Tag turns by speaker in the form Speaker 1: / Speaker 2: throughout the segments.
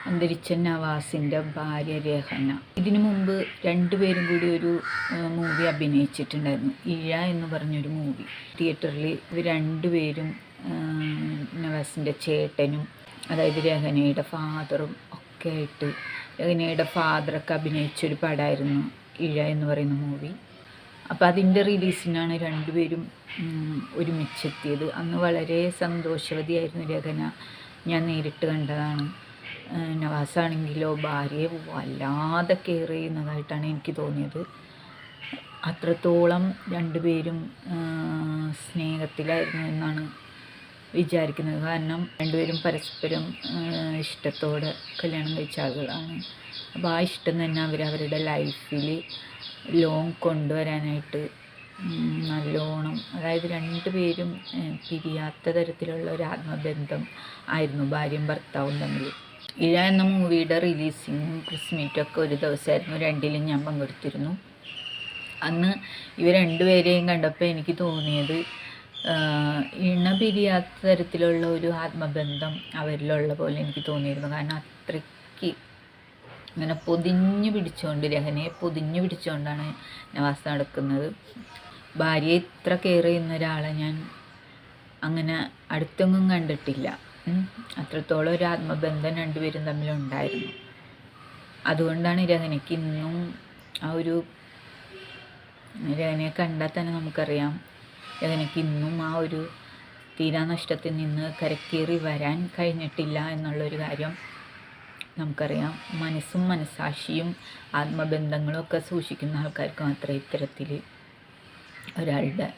Speaker 1: അന്തരിച്ച നവാസിൻ്റെ ഭാര്യ രഹന. ഇതിനു മുമ്പ് രണ്ടുപേരും കൂടി ഒരു മൂവി അഭിനയിച്ചിട്ടുണ്ടായിരുന്നു, ഇഴ എന്ന് പറഞ്ഞൊരു മൂവി. തിയേറ്ററിൽ ഇവർ രണ്ടുപേരും നവാസിൻ്റെ ചേട്ടനും അതായത് രഹനയുടെ ഫാദറും ഒക്കെ ആയിട്ട്, രഹനയുടെ ഫാദറൊക്കെ അഭിനയിച്ചൊരു പടമായിരുന്നു ഇഴ എന്ന് പറയുന്ന മൂവി. അപ്പോൾ അതിൻ്റെ റിലീസിനാണ് രണ്ടുപേരും ഒരുമിച്ചെത്തിയത്. അന്ന് വളരെ സന്തോഷവതിയായിരുന്നു രഹന. ഞാൻ നേരിട്ട് കണ്ടതാണ്. നവാസാണെങ്കിലോ ഭാര്യയെ വല്ലാതെ കെയർ ചെയ്യുന്നതായിട്ടാണ് എനിക്ക് തോന്നിയത്. അത്രത്തോളം രണ്ടുപേരും സ്നേഹത്തിലായിരുന്നു എന്നാണ് വിചാരിക്കുന്നത്. കാരണം രണ്ടുപേരും പരസ്പരം ഇഷ്ടത്തോടെ കല്യാണം കഴിച്ച ആളുകളാണ്. അപ്പോൾ ആ ഇഷ്ടം തന്നെ അവരവരുടെ ലൈഫിൽ ലോങ് കൊണ്ടുവരാനായിട്ട് നല്ലോണം, അതായത് രണ്ടുപേരും പിരിയാത്ത തരത്തിലുള്ള ഒരു ആത്മബന്ധം ആയിരുന്നു ഭാര്യയും ഭർത്താവും തമ്മിൽ. ഇഴ എന്ന മൂവിയുടെ റിലീസിങ്ങും പ്രസ് മീറ്റൊക്കെ ഒരു ദിവസമായിരുന്നു. രണ്ടിലും ഞാൻ പങ്കെടുത്തിരുന്നു. അന്ന് ഇവർ രണ്ടുപേരെയും കണ്ടപ്പോൾ എനിക്ക് തോന്നിയത് ഇണ പിരിയാത്ത തരത്തിലുള്ള ഒരു ആത്മബന്ധം അവരിലുള്ള പോലെ എനിക്ക് തോന്നിയിരുന്നു. കാരണം അത്രയ്ക്ക് ഇങ്ങനെ പൊതിഞ്ഞു പിടിച്ചുകൊണ്ട്, രഹനയെ പൊതിഞ്ഞു പിടിച്ചുകൊണ്ടാണ് നവാസ് നടക്കുന്നത്. ഭാര്യയെ ഇത്ര കെയർ ചെയ്യുന്ന ഒരാളെ ഞാൻ അങ്ങനെ അടുത്തൊന്നും കണ്ടിട്ടില്ല. അത്രത്തോളം ഒരു ആത്മബന്ധം രണ്ടുപേരും തമ്മിലുണ്ടായിരുന്നു. അതുകൊണ്ടാണ് രഹനയ്ക്ക് ഇന്നും ആ ഒരു, രഹനയെ കണ്ടാൽ തന്നെ നമുക്കറിയാം രഹനയ്ക്ക് ഇന്നും ആ ഒരു തീരാനഷ്ടത്തിൽ നിന്ന് കരക്കേറി വരാൻ കഴിഞ്ഞിട്ടില്ല എന്നുള്ളൊരു കാര്യം നമുക്കറിയാം. മനസ്സും മനസ്സാക്ഷിയും ആത്മബന്ധങ്ങളും ഒക്കെ സൂക്ഷിക്കുന്ന ആൾക്കാർക്ക് മാത്രമേ ഇത്തരത്തിൽ ഒരാളുടെ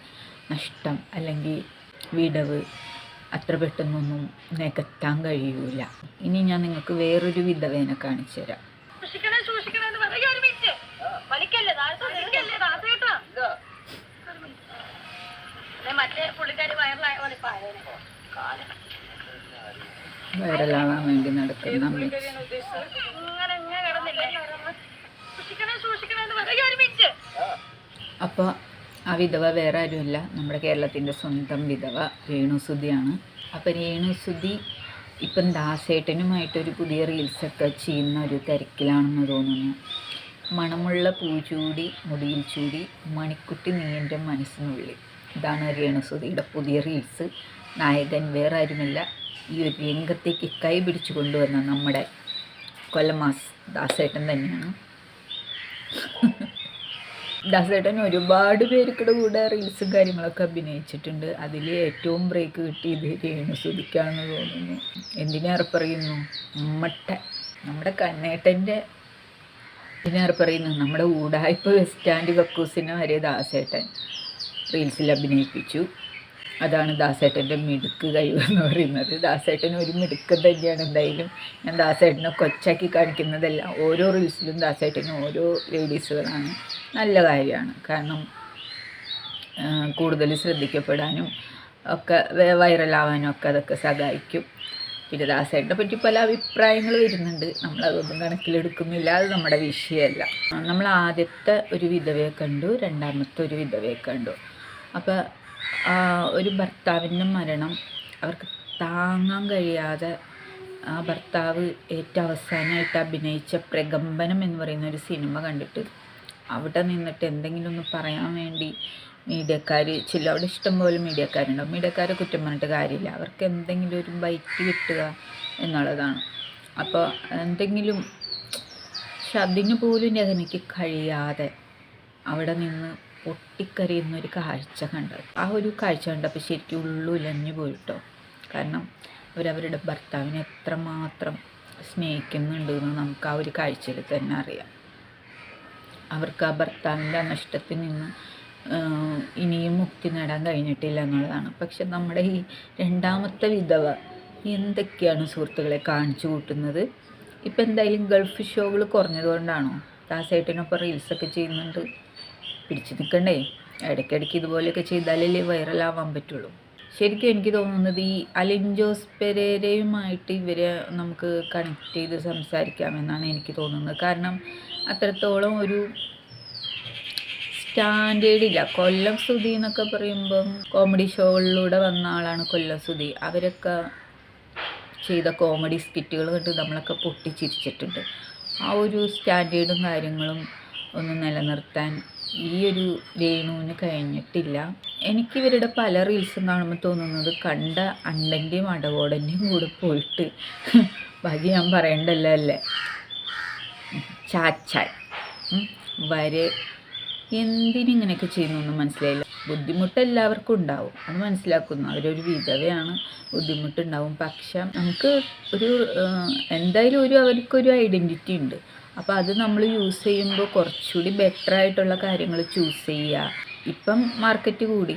Speaker 1: നഷ്ടം അല്ലെങ്കിൽ വിടവ് അത്ര പെട്ടെന്നൊന്നും നികത്താൻ കഴിയൂല. ഇനി ഞാൻ നിങ്ങൾക്ക് വേറൊരു വിധവേനെ കാണിച്ചു തരാം. വൈറലാവാൻ വേണ്ടി നടക്കുന്ന അപ്പോൾ ആ വിധവ വേറെ ആരുമല്ല, നമ്മുടെ കേരളത്തിൻ്റെ സ്വന്തം വിധവ രേണുസുധിയാണ്. അപ്പോൾ രേണുസുധി ഇപ്പം ദാസേട്ടനുമായിട്ടൊരു പുതിയ റീൽസൊക്കെ ചെയ്യുന്ന ഒരു തിരക്കിലാണെന്ന് തോന്നുന്നു. മണമുള്ള പൂച്ചൂടി മുടിയിൽ ചൂടി മണിക്കുട്ടി നീ എൻ്റെ മനസ്സിനുള്ളിൽ, ഇതാണ് രേണുസുധിയുടെ പുതിയ റീൽസ്. നായകൻ വേറെ ആരുമില്ല, ഈ ഒരു രംഗത്തേക്ക് കൈ പിടിച്ചു കൊണ്ടുവന്ന നമ്മുടെ കൊല്ലമാസ് ദാസേട്ടൻ തന്നെയാണ്. ദാസേട്ടൻ ഒരുപാട് പേർക്കിടെ കൂടെ റീൽസും കാര്യങ്ങളൊക്കെ അഭിനയിച്ചിട്ടുണ്ട്. അതിൽ ഏറ്റവും ബ്രേക്ക് കിട്ടിയത് രേണുസുധിക്കാണെന്ന് തോന്നുന്നു. എന്തിനേറെ പറയുന്നു, നമ്മുടെ കണ്ണേട്ടൻ്റെ ഇതിനേറെ പറയുന്നു, നമ്മുടെ ഊടായ്പ ബസ് സ്റ്റാൻഡ് കക്കൂസിനെ വരെ ദാസേട്ടൻ റീൽസിൽ അഭിനയിപ്പിച്ചു. അതാണ് ദാസേട്ടൻ്റെ മിടുക്ക് കഴിവെന്ന് പറയുന്നത്. ദാസേട്ടൻ ഒരു മിടുക്ക് തന്നെയാണ്. എന്തായാലും ഞാൻ ദാസേട്ടനെ കൊച്ചാക്കി കാണിക്കുന്നതല്ല. ഓരോ റീൽസിലും ദാസേട്ടന് ഓരോ ലേഡീസുകളാണ്. നല്ല കാര്യമാണ്. കാരണം കൂടുതൽ ശ്രദ്ധിക്കപ്പെടാനും ഒക്കെ വൈറലാവാനും ഒക്കെ അതൊക്കെ സഹായിക്കും. പിന്നെ ദാസേട്ടനെ പറ്റി പല അഭിപ്രായങ്ങൾ വരുന്നുണ്ട്, നമ്മളതൊന്നും കണക്കിലെടുക്കുന്നില്ല. അത് നമ്മുടെ വിഷയമല്ല. നമ്മൾ ആദ്യത്തെ ഒരു വിധവയെ കണ്ടു, രണ്ടാമത്തെ ഒരു വിധവയെ കണ്ടു. അപ്പോൾ ഒരു ഭർത്താവിൻ്റെ മരണം അവർക്ക് താങ്ങാൻ കഴിയാതെ ആ ഭർത്താവ് ഏറ്റവും അവസാനമായിട്ട് അഭിനയിച്ച പ്രകമ്പനം എന്ന് പറയുന്ന ഒരു സിനിമ കണ്ടിട്ട് അവിടെ നിന്നിട്ട് എന്തെങ്കിലും ഒന്ന് പറയാൻ വേണ്ടി മീഡിയക്കാർ അവിടെ ഇഷ്ടംപോലെ മീഡിയക്കാരുണ്ടാവും. മീഡിയക്കാരെ കുറ്റം പറഞ്ഞിട്ട് കാര്യമില്ല, അവർക്ക് എന്തെങ്കിലും ഒരു ബൈറ്റ് കിട്ടുക എന്നുള്ളതാണ്. അപ്പോൾ എന്തെങ്കിലും, പക്ഷെ അതിന് പോലും രഹനയ്ക്ക് കഴിയാതെ അവിടെ നിന്ന് പൊട്ടിക്കരയുന്നൊരു കാഴ്ച കണ്ടത്. ആ ഒരു കാഴ്ച കണ്ടപ്പോൾ ശരിക്കും ഉള്ളുലഞ്ഞു പോയിട്ടോ. കാരണം അവരവരുടെ ഭർത്താവിനെ എത്രമാത്രം സ്നേഹിക്കുന്നുണ്ടെന്ന് നമുക്ക് ആ ഒരു കാഴ്ചയിൽ തന്നെ അറിയാം. അവർക്ക് ആ ഭർത്താവിൻ്റെ നഷ്ടത്തിൽ നിന്ന് ഇനിയും മുക്തി നേടാൻ കഴിഞ്ഞിട്ടില്ല എന്നുള്ളതാണ്. പക്ഷെ നമ്മുടെ ഈ രണ്ടാമത്തെ വിധവ എന്തൊക്കെയാണ് സുഹൃത്തുക്കളെ കാണിച്ചു കൂട്ടുന്നത്. ഇപ്പം എന്തായാലും ഗൾഫ് ഷോകൾ കുറഞ്ഞതുകൊണ്ടാണോ? ദാസേട്ടനൊപ്പം റീൽസൊക്കെ ചെയ്യുന്നുണ്ട്, പിടിച്ചു നിൽക്കണ്ടേ? ഇടയ്ക്കിടയ്ക്ക് ഇതുപോലെയൊക്കെ ചെയ്താലല്ലേ വൈറലാവാൻ പറ്റുള്ളൂ. ശരിക്കും എനിക്ക് തോന്നുന്നത് ഈ അലിൻ ജോസ് പെരേരയുമായിട്ട് ഇവരെ നമുക്ക് കണക്ട് ചെയ്ത് സംസാരിക്കാമെന്നാണ് എനിക്ക് തോന്നുന്നത്. കാരണം അത്രത്തോളം ഒരു സ്റ്റാൻഡേർഡില്ല. കൊല്ലം സുധി എന്നൊക്കെ പറയുമ്പം കോമഡി ഷോകളിലൂടെ വന്ന ആളാണ് കൊല്ലം സുധി. അവരൊക്കെ ചെയ്ത കോമഡി സ്കിറ്റുകൾ കണ്ട് നമ്മളൊക്കെ പൊട്ടിച്ചിരിച്ചിട്ടുണ്ട്. ആ ഒരു സ്റ്റാൻഡേർഡും കാര്യങ്ങളും ഒന്ന് നിലനിർത്താൻ ഈ ഒരു രേണുവിന് കഴിഞ്ഞിട്ടില്ല. എനിക്കിവരുടെ പല റീൽസും കാണുമ്പോൾ തോന്നുന്നത് കണ്ട അണ്ടൻ്റെയും അടകോടൻ്റെയും കൂടെ പോയിട്ട് ബാക്കി ഞാൻ പറയണ്ടല്ലോ അല്ലേ, ചാച്ചാൻ വരെ എന്തിനിങ്ങനെയൊക്കെ ചെയ്യുന്നൊന്നും മനസ്സിലായില്ല. ബുദ്ധിമുട്ട് എല്ലാവർക്കും ഉണ്ടാവും, അത് മനസ്സിലാക്കുന്നു. അവരൊരു വിധവയാണ്, ബുദ്ധിമുട്ടുണ്ടാവും. പക്ഷെ നമുക്ക് ഒരു എന്തായാലും അവർക്കൊരു ഐഡൻറ്റിറ്റി ഉണ്ട്. അപ്പോൾ അത് നമ്മൾ യൂസ് ചെയ്യുമ്പോൾ കുറച്ചുകൂടി ബെറ്റർ ആയിട്ടുള്ള കാര്യങ്ങൾ ചൂസ് ചെയ്യുക. ഇപ്പം മാർക്കറ്റ് കൂടി,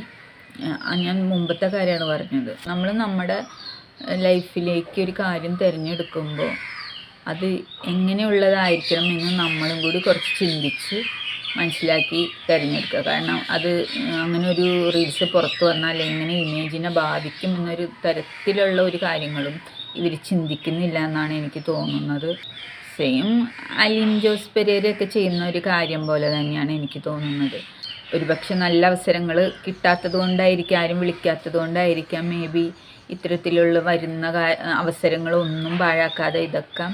Speaker 1: ഞാൻ മുമ്പത്തെ കാര്യമാണ് പറഞ്ഞത്. നമ്മൾ നമ്മുടെ ലൈഫിലേക്ക് ഒരു കാര്യം തിരഞ്ഞെടുക്കുമ്പോൾ അത് എങ്ങനെയുള്ളതായിരിക്കണം എന്ന് നമ്മളും കൂടി കുറച്ച് ചിന്തിച്ച് മനസ്സിലാക്കി തിരഞ്ഞെടുക്കുക. കാരണം അത് അങ്ങനെ ഒരു റീൽസ് പുറത്തു വന്നാൽ എങ്ങനെ ഇമേജിനെ ബാധിക്കും എന്നൊരു തരത്തിലുള്ള ഒരു കാര്യങ്ങളും ഇവർ ചിന്തിക്കുന്നില്ല എന്നാണ് എനിക്ക് തോന്നുന്നത്. സെയിം അലിൻ ജോസ് പെരേരയൊക്കെ ചെയ്യുന്ന ഒരു കാര്യം പോലെ തന്നെയാണ് എനിക്ക് തോന്നുന്നത്. ഒരുപക്ഷെ നല്ല അവസരങ്ങൾ കിട്ടാത്തത് കൊണ്ടായിരിക്കാം, ആരും വിളിക്കാത്തത് കൊണ്ടായിരിക്കാം മേ ബി ഇത്തരത്തിലുള്ള വരുന്ന അവസരങ്ങളൊന്നും പാഴാക്കാതെ ഇതൊക്കെ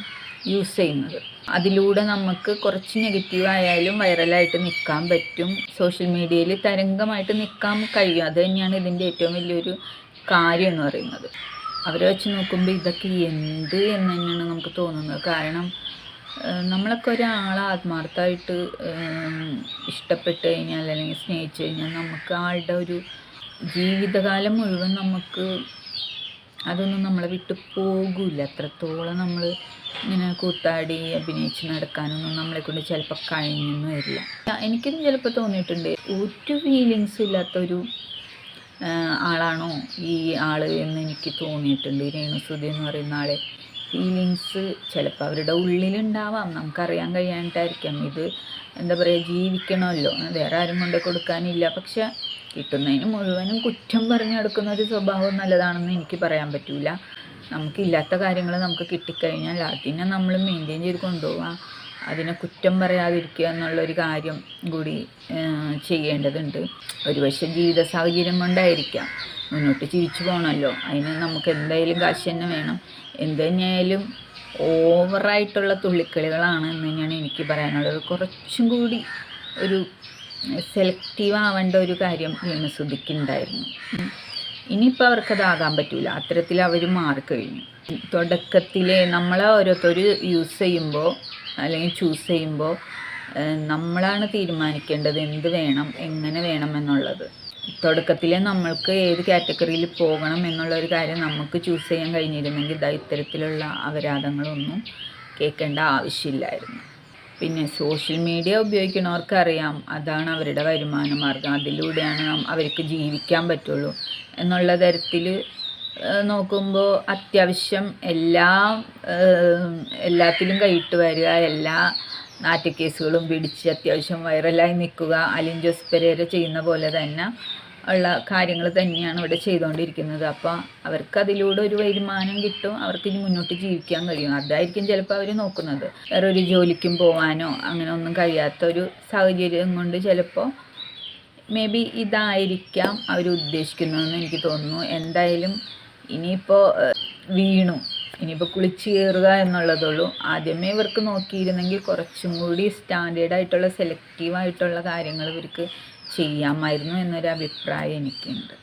Speaker 1: യൂസ് ചെയ്യുന്നത്. അതിലൂടെ നമുക്ക് കുറച്ച് നെഗറ്റീവായാലും വൈറലായിട്ട് നിൽക്കാൻ പറ്റും, സോഷ്യൽ മീഡിയയിൽ തരംഗമായിട്ട് നിൽക്കാൻ കഴിയും. അത് തന്നെയാണ് ഇതിൻ്റെ ഏറ്റവും വലിയൊരു കാര്യം എന്ന് പറയുന്നത്. അവരെ വെച്ച് നോക്കുമ്പോൾ ഇതൊക്കെ എന്ത് എന്ന് തന്നെയാണ് നമുക്ക് തോന്നുന്നത്. കാരണം നമ്മളൊക്കെ ഒരാളെ ആത്മാർത്ഥമായിട്ട് ഇഷ്ടപ്പെട്ട് കഴിഞ്ഞാൽ അല്ലെങ്കിൽ സ്നേഹിച്ചു കഴിഞ്ഞാൽ നമുക്ക് ആളുടെ ഒരു ജീവിതകാലം മുഴുവൻ നമുക്ക് അതൊന്നും നമ്മളെ വിട്ട് പോകില്ല. അത്രത്തോളം നമ്മൾ ഇങ്ങനെ കൂത്താടി അഭിനയിച്ച് നടക്കാനൊന്നും നമ്മളെ കൊണ്ട് ചിലപ്പോൾ കഴിഞ്ഞെന്ന് വരില്ല. എനിക്കും ചിലപ്പോൾ തോന്നിയിട്ടുണ്ട് ഒരു ഫീലിങ്സും ഇല്ലാത്തൊരു ആളാണോ ഈ ആൾ എന്ന് എനിക്ക് തോന്നിയിട്ടുണ്ട്. രേണുസുതി എന്ന് പറയുന്ന ആളെ ഫീലിങ്സ് ചിലപ്പോൾ അവരുടെ ഉള്ളിലുണ്ടാവാം, നമുക്കറിയാൻ കഴിയാനിട്ടായിരിക്കാം. ഇത് എന്താ പറയുക, ജീവിക്കണമല്ലോ, വേറെ ആരും കൊണ്ട് കൊടുക്കാനില്ല. പക്ഷെ കിട്ടുന്നതിന് മുഴുവനും കുറ്റം പറഞ്ഞു നടക്കുന്ന ഒരു സ്വഭാവം നല്ലതാണെന്ന് എനിക്ക് പറയാൻ പറ്റില്ല. നമുക്കില്ലാത്ത കാര്യങ്ങൾ നമുക്ക് കിട്ടിക്കഴിഞ്ഞാൽ അതിനെ നമ്മൾ മെയിൻറ്റെയിൻ ചെയ്ത് കൊണ്ടുപോവുക, അതിനെ കുറ്റം പറയാതിരിക്കുക എന്നുള്ളൊരു കാര്യം കൂടി ചെയ്യേണ്ടതുണ്ട്. ഒരുപക്ഷെ ജീവിത സാഹചര്യം കൊണ്ടായിരിക്കാം, മുന്നോട്ട് ജീവിച്ചു പോകണമല്ലോ, അതിന് നമുക്ക് എന്തായാലും കാശ് തന്നെ വേണം. എന്ത് തന്നെയായാലും ഓവറായിട്ടുള്ള തുള്ളിക്കളികളാണ് എന്ന് തന്നെയാണ് എനിക്ക് പറയാനുള്ളത്. കുറച്ചും കൂടി ഒരു സെലക്റ്റീവ് ആവേണ്ട ഒരു കാര്യം രേണുസുതിക്കുണ്ടായിരുന്നു. ഇനിയിപ്പോൾ അവർക്കതാകാൻ പറ്റില്ല, അത്തരത്തിൽ അവർ മാറിക്കഴിഞ്ഞു. തുടക്കത്തിൽ നമ്മളെ ഓരോരുത്തർ യൂസ് ചെയ്യുമ്പോൾ അല്ലെങ്കിൽ ചൂസ് ചെയ്യുമ്പോൾ നമ്മളാണ് തീരുമാനിക്കേണ്ടത് എന്ത് വേണം എങ്ങനെ വേണം എന്നുള്ളത്. തുടക്കത്തിൽ നമ്മൾക്ക് ഏത് കാറ്റഗറിയിൽ പോകണം എന്നുള്ളൊരു കാര്യം നമുക്ക് ചൂസ് ചെയ്യാൻ കഴിഞ്ഞിരുന്നെങ്കിൽ ഇത്തരത്തിലുള്ള അപരാധങ്ങളൊന്നും കേൾക്കേണ്ട ആവശ്യമില്ലായിരുന്നു. പിന്നെ സോഷ്യൽ മീഡിയ ഉപയോഗിക്കുന്നവർക്കറിയാം അതാണ് അവരുടെ വരുമാന മാർഗം, അതിലൂടെയാണ് അവർക്ക് ജീവിക്കാൻ പറ്റുള്ളൂ എന്നുള്ള തരത്തിൽ നോക്കുമ്പോൾ അത്യാവശ്യം എല്ലാത്തിലും കൈയിട്ട് വരിക, എല്ലാ നാറ്റുകേസുകളും പിടിച്ച് അത്യാവശ്യം വൈറലായി നിൽക്കുക, അലിൻ ജോസ് പെരേര ചെയ്യുന്ന പോലെ തന്നെ ഉള്ള കാര്യങ്ങൾ തന്നെയാണ് ഇവിടെ ചെയ്തുകൊണ്ടിരിക്കുന്നത്. അപ്പോൾ അവർക്ക് അതിലൂടെ ഒരു വരുമാനം കിട്ടും, അവർക്ക് ഇനി മുന്നോട്ട് ജീവിക്കാൻ കഴിയും. അതായിരിക്കും ചിലപ്പോൾ അവർ നോക്കുന്നത്. വേറെ ഒരു ജോലിക്കും പോകാനോ അങ്ങനെ ഒന്നും കഴിയാത്തൊരു സാഹചര്യം കൊണ്ട് ചിലപ്പോൾ മേ ബി ഇതായിരിക്കാം അവർ ഉദ്ദേശിക്കുന്നതെന്ന് എനിക്ക് തോന്നുന്നു. എന്തായാലും ഇനിയിപ്പോൾ ഇനിയിപ്പോൾ കുളിച്ച് കയറുക എന്നുള്ളതുള്ളൂ. ആദ്യമേ ഇവർക്ക് നോക്കിയിരുന്നെങ്കിൽ കുറച്ചും കൂടി സ്റ്റാൻഡേർഡായിട്ടുള്ള സെലക്റ്റീവായിട്ടുള്ള കാര്യങ്ങൾ ഇവർക്ക് ചെയ്യാമായിരുന്നു എന്നൊരു അഭിപ്രായം എനിക്കുണ്ട്.